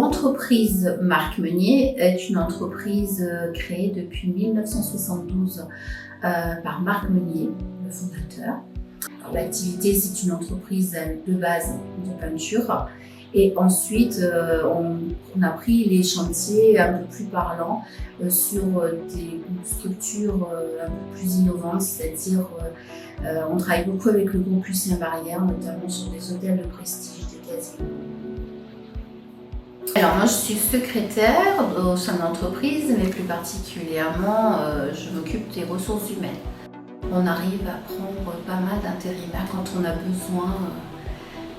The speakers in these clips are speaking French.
L'entreprise Marc Meunier est une entreprise créée depuis 1972 par Marc Meunier, le fondateur. L'activité, c'est une entreprise de base de peinture. Et ensuite, on a pris les chantiers un peu plus parlants sur des structures un peu plus innovantes, c'est-à-dire on travaille beaucoup avec le groupe Lucien Barrière, notamment sur des hôtels de prestige, des casinos. Alors moi je suis secrétaire au sein de l'entreprise, mais plus particulièrement je m'occupe des ressources humaines. On arrive à prendre pas mal d'intérimaires quand on a besoin,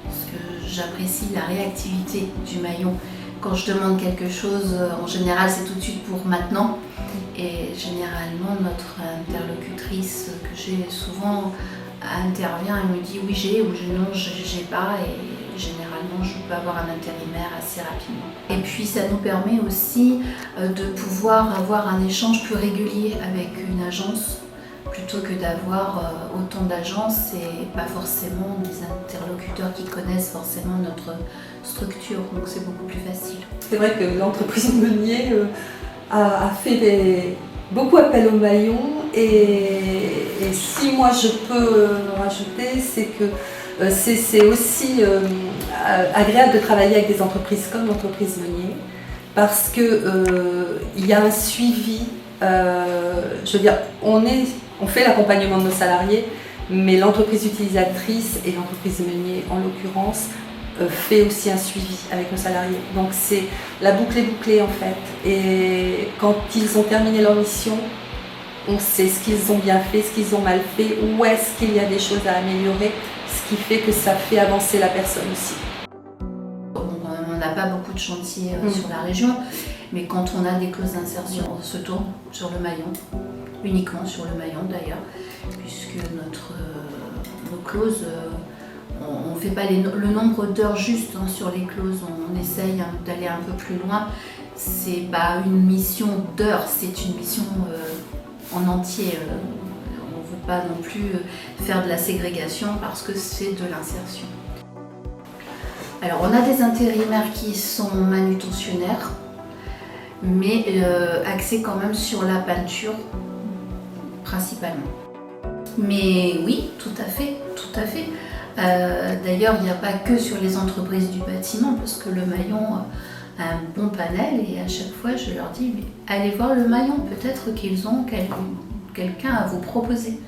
parce que j'apprécie la réactivité du maillon. Quand je demande quelque chose, en général c'est tout de suite pour maintenant. Et généralement notre interlocutrice que j'ai souvent intervient et me dit oui j'ai ou non j'ai pas, et généralement je peux avoir un intérimaire assez rapidement. Et puis ça nous permet aussi de pouvoir avoir un échange plus régulier avec une agence, plutôt que d'avoir autant d'agences et pas forcément des interlocuteurs qui connaissent forcément notre structure, donc c'est beaucoup plus facile. C'est vrai que l'entreprise Meunier a fait beaucoup appel au maillon, et si moi je peux rajouter, c'est que c'est aussi agréable de travailler avec des entreprises comme l'entreprise Meunier, parce que il y a un suivi, je veux dire, on fait l'accompagnement de nos salariés, mais l'entreprise utilisatrice et l'entreprise Meunier en l'occurrence fait aussi un suivi avec nos salariés. Donc c'est la boucle est bouclée en fait, et quand ils ont terminé leur mission, on sait ce qu'ils ont bien fait, ce qu'ils ont mal fait, où est-ce qu'il y a des choses à améliorer, ce qui fait que ça fait avancer la personne aussi. On n'a pas beaucoup de chantiers sur la région, mais quand on a des clauses d'insertion, on se tourne sur le maillon, uniquement sur le maillon d'ailleurs, puisque nos clauses, on ne fait pas le nombre d'heures juste sur les clauses, on essaye d'aller un peu plus loin. C'est pas une mission d'heures, c'est une mission en entier. On ne veut pas non plus faire de la ségrégation parce que c'est de l'insertion. Alors on a des intérimaires qui sont manutentionnaires, mais axés quand même sur la peinture principalement. Mais oui, tout à fait, tout à fait. D'ailleurs, il n'y a pas que sur les entreprises du bâtiment, parce que le maillon a un bon panel, et à chaque fois je leur dis mais allez voir le maillon, peut-être qu'ils ont quelqu'un à vous proposer.